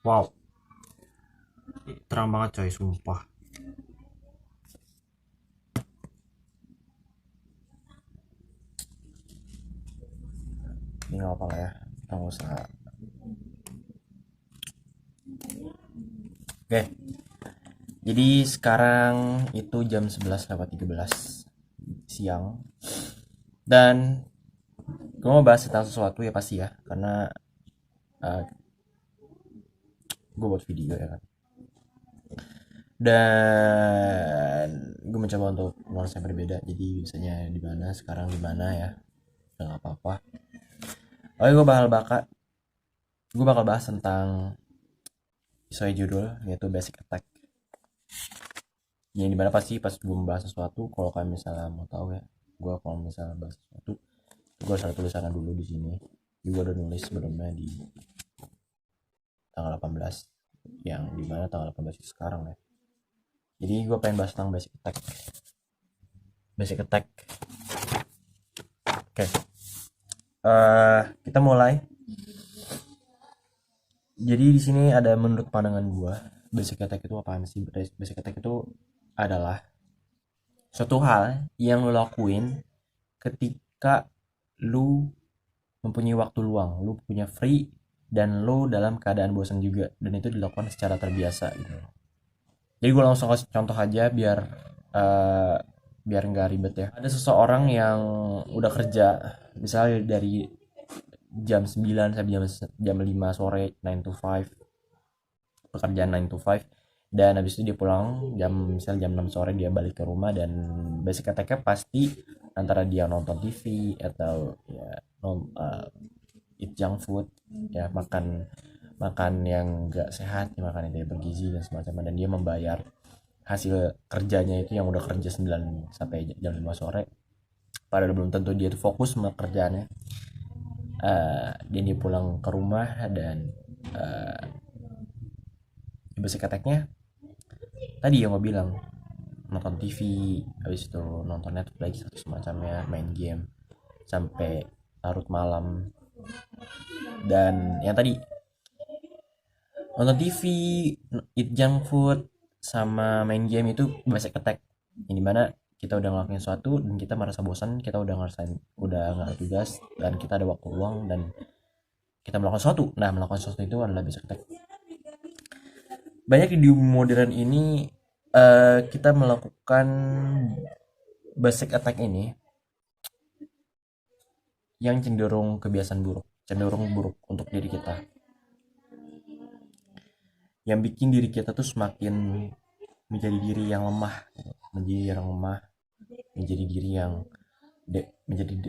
Wow, terang banget coy, sumpah. Ini nggak apa lah ya, kita nggak usah. Oke, jadi sekarang itu jam 11:13 siang. Dan gue mau bahas tentang sesuatu ya pasti ya, karena uh, gue buat video ya kan. Dan gue mencoba untuk nuansa yang berbeda, jadi biasanya di mana, sekarang di mana ya, udah nggak apa-apa. Oke, gue bakal bahas tentang sesuai judul, yaitu Basic Attack. Yang dimana pasti pas gue membahas sesuatu, kalau kalian misalnya mau tahu ya, gue kalau misalnya bahas sesuatu, gue harus ada tulisannya dulu di sini. Gue udah nulis sebelumnya di tanggal 18, yang dimana tanggal 18 itu sekarang ya. Jadi gue pengen bahas tentang Basic Attack. Basic Attack. Oke. Kita mulai. Jadi di sini ada menurut pandangan gue, Basic Attack itu apaan sih? Basic Attack itu adalah suatu hal yang lo lakuin ketika lu mempunyai waktu luang, lu punya free, dan lu dalam keadaan bosan juga, dan itu dilakukan secara terbiasa gitu. Jadi gue langsung kasih contoh aja biar uh, biar nggak ribet ya. Ada seseorang yang udah kerja misalnya dari jam 9 sampai jam 5 sore, 9 to 5, pekerjaan 9 to 5, dan habis itu dia pulang misalnya jam 6 sore, dia balik ke rumah, dan basic attack pasti antara dia nonton TV atau ya eat junk food, ya makan makan yang gak sehat, ya makan yang tidak bergizi dan semacamnya, dan dia membayar hasil kerjanya itu yang udah kerja 9 sampai jam 5 sore, padahal belum tentu dia tuh fokus sama kerjaannya. Dia pulang ke rumah dan basic attack-nya tadi yang gue bilang, nonton TV, habis itu nonton Netflix atau semacamnya, main game sampai larut malam. Dan yang tadi, nonton TV, eat junk food, sama main game itu basic attack, yang dimana kita udah ngelakuin sesuatu dan kita merasa bosan, kita udah nggak ada tugas, dan kita ada waktu luang, dan kita melakukan sesuatu. Nah, melakukan sesuatu itu adalah basic attack. Banyak di modern ini kita melakukan basic attack ini yang cenderung kebiasaan buruk, cenderung buruk untuk diri kita, yang bikin diri kita tuh semakin menjadi diri yang lemah, menjadi diri yang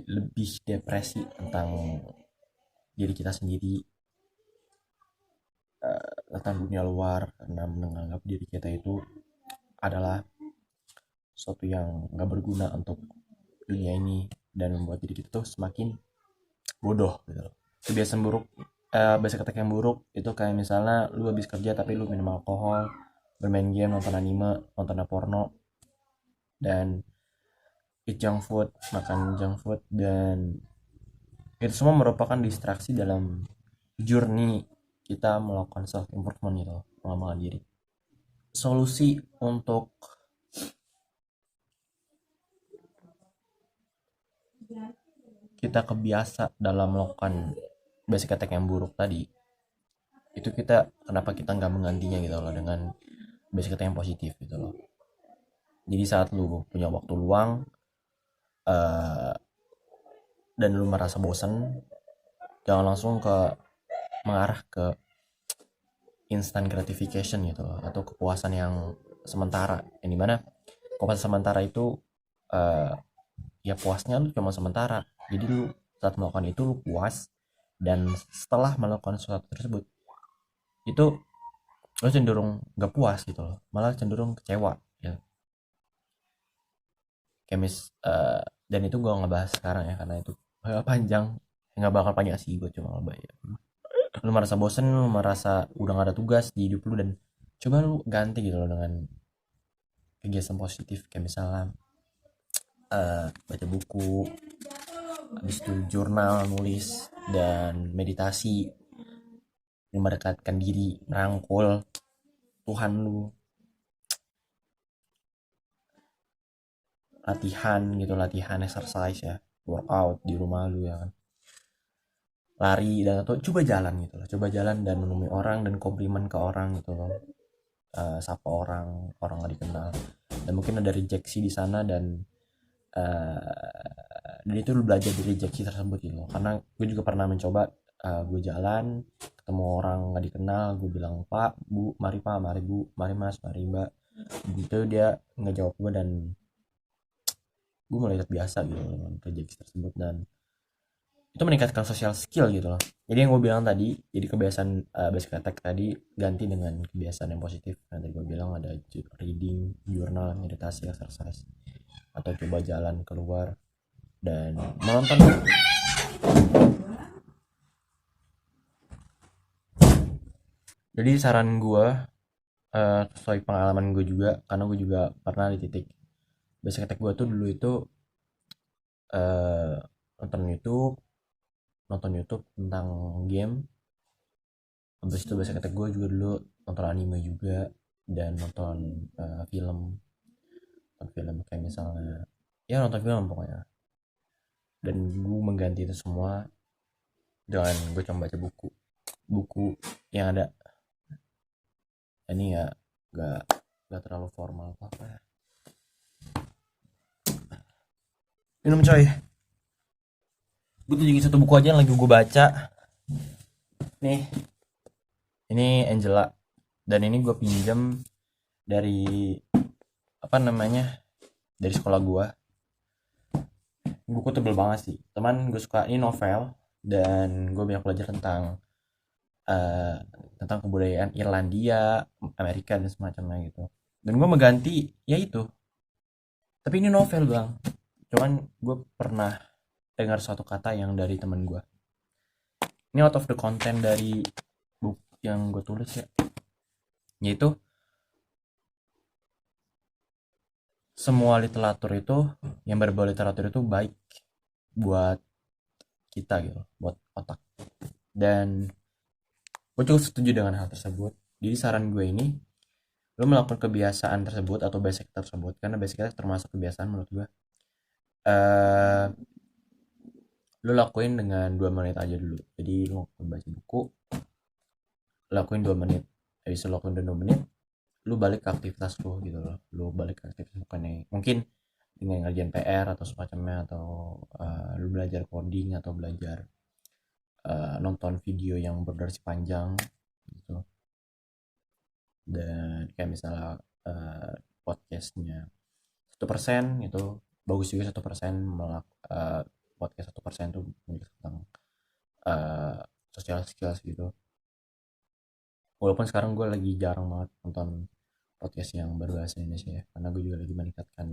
lebih depresi tentang diri kita sendiri, tentang dunia luar, karena menganggap diri kita itu adalah sesuatu yang nggak berguna untuk dunia ini, dan membuat diri kita tuh semakin bodoh gitu loh. Kebiasaan buruk, basic attack yang buruk itu kayak misalnya lu habis kerja tapi lu minum alkohol, bermain game, nonton anime, nonton porno, dan eat junk food, makan junk food, dan itu semua merupakan distraksi dalam journey kita melakukan self improvement gitu, pengembangan diri. Solusi untuk kita kebiasa dalam melakukan basic attack yang buruk tadi, itu kenapa kita nggak menggantinya gitu loh dengan basic attack yang positif gitu loh. Jadi saat lu punya waktu luang, uh, dan lu merasa bosan, jangan langsung mengarah ke instant gratification gitu loh, atau kepuasan yang sementara, yang dimana kepuasan sementara itu uh, ya puasnya lu cuma sementara. Jadi lu saat melakukan itu lu puas, dan setelah melakukan sesuatu tersebut itu lu cenderung gak puas gitu loh, malah cenderung kecewa ya. Dan itu gue nggak bahas sekarang ya, karena itu panjang, nggak bakal panjang sih, gue cuma ngebahas ya. Lu merasa bosen, lu merasa udah gak ada tugas di hidup lu, dan coba lu ganti gitu loh dengan kegiatan positif, kayak misalnya baca buku, habis itu jurnal, nulis, dan meditasi, mendekatkan diri, merangkul Tuhan lu, latihan gitu, latihan exercise ya, workout di rumah lu ya kan, lari dan atau coba jalan gitu loh, coba jalan dan menemui orang dan komplimen ke orang gitu loh. Sapa orang orang nggak dikenal, dan mungkin ada rejeksi di sana, dan itu lu belajar dari rejeksi tersebut gitu loh. Karena gue juga pernah mencoba, gue jalan ketemu orang nggak dikenal, gue bilang pak bu, mari pak, mari bu, mari mas, mari mbak, gitu dia nggak jawab gue, dan gue mulai terbiasa gitu dengan rejeksi tersebut, dan itu meningkatkan social skill gitu loh. Jadi yang gue bilang tadi, jadi kebiasaan basic attack tadi ganti dengan kebiasaan yang positif. Nanti gue bilang ada reading, journal, meditasi, exercise, atau coba jalan keluar dan menonton. Jadi saran gue, sesuai pengalaman gue juga, karena gue juga pernah di titik basic attack gue tuh dulu itu, eh, nonton YouTube nonton YouTube tentang game. Habis itu basic attack gue juga dulu nonton anime juga, dan nonton film kayak misalnya, ya nonton film pokoknya. Dan gue mengganti itu semua dengan gue coba baca buku yang ada. Ini ya gak terlalu formal apa ya. Minum coy. Gue tunjukin satu buku aja yang lagi gue baca nih. Ini Angela, dan ini gue pinjam dari apa namanya, dari sekolah gue. Buku tebel banget sih teman, gue suka, ini novel, dan gue banyak belajar eh, tentang kebudayaan Irlandia, Amerika, dan semacamnya gitu. Dan gue mengganti ya itu, tapi ini novel bang. Cuman gue pernah dengar suatu kata yang dari temen gue, ini out of the content dari buku yang gue tulis ya, yaitu semua literatur itu, yang berbau literatur itu baik buat kita gitu, buat otak. Dan gue cukup setuju dengan hal tersebut. Jadi saran gue ini, lo melakukan kebiasaan tersebut atau basic tersebut, karena basic termasuk kebiasaan menurut gue. eh Lo lakuin dengan 2 menit aja dulu. Jadi lo baca buku, lakuin 2 menit. Habis lo lakuin 2 menit, lo balik ke aktivitas lo gitu loh. Lo balik ke aktivitas, bukannya mungkin dengan ngerjain PR atau semacamnya, atau lo belajar coding, atau belajar nonton video yang berdurasi panjang gitu. Dan kayak misalnya podcastnya 1% itu bagus juga. 1% podcast 1% tuh tentang uh, social skills gitu. Walaupun sekarang gue lagi jarang banget nonton podcast yang berbahasa Indonesia ya, karena gue juga lagi meningkatkan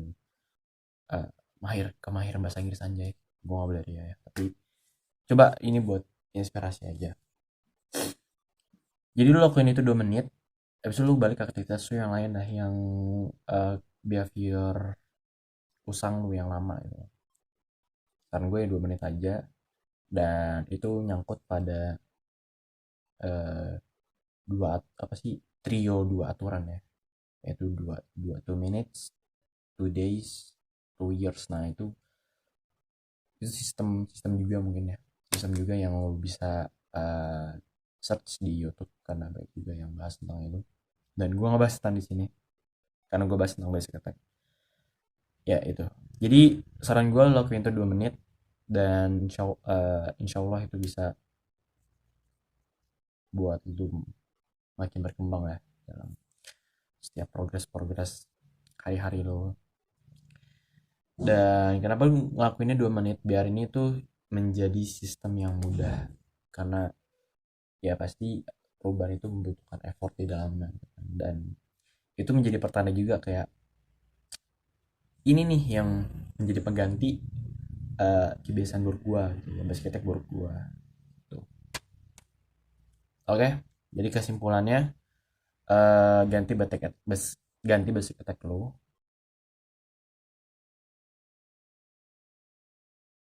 uh, kemahiran bahasa Inggris anjay. Gue nggak boleh ya, tapi coba ini buat inspirasi aja. Jadi lu lakuin itu 2 menit, habis itu lu balik ke aktivitas lu yang lain dah, yang behavior usang lu yang lama gitu. Saran gue ya 2 menit aja, dan itu nyangkut pada eh, dua apa sih, trio dua aturan ya, yaitu dua dua 2 minutes, 2 days, 2 years. Nah itu sistem sistem juga mungkin ya, sistem juga yang lo bisa uh, search di YouTube, karena baik juga yang bahas tentang itu. Dan gue nggak bahas tentang di sini karena gue bahas tentang basic attack ya itu. Jadi saran gue lakuin itu 2 menit, dan insya Allah itu bisa buat itu makin berkembang ya dalam setiap progres hari-hari lo. Dan kenapa ngelakuinnya 2 menit, biar ini tuh menjadi sistem yang mudah, karena ya pasti perubahan itu membutuhkan effort di dalamnya, dan itu menjadi pertanda juga kayak ini nih yang menjadi pengganti kebiasaan buruk gua gitu, yang basic attack buruk gua tuh. Oke, jadi kesimpulannya, ganti basic attack lo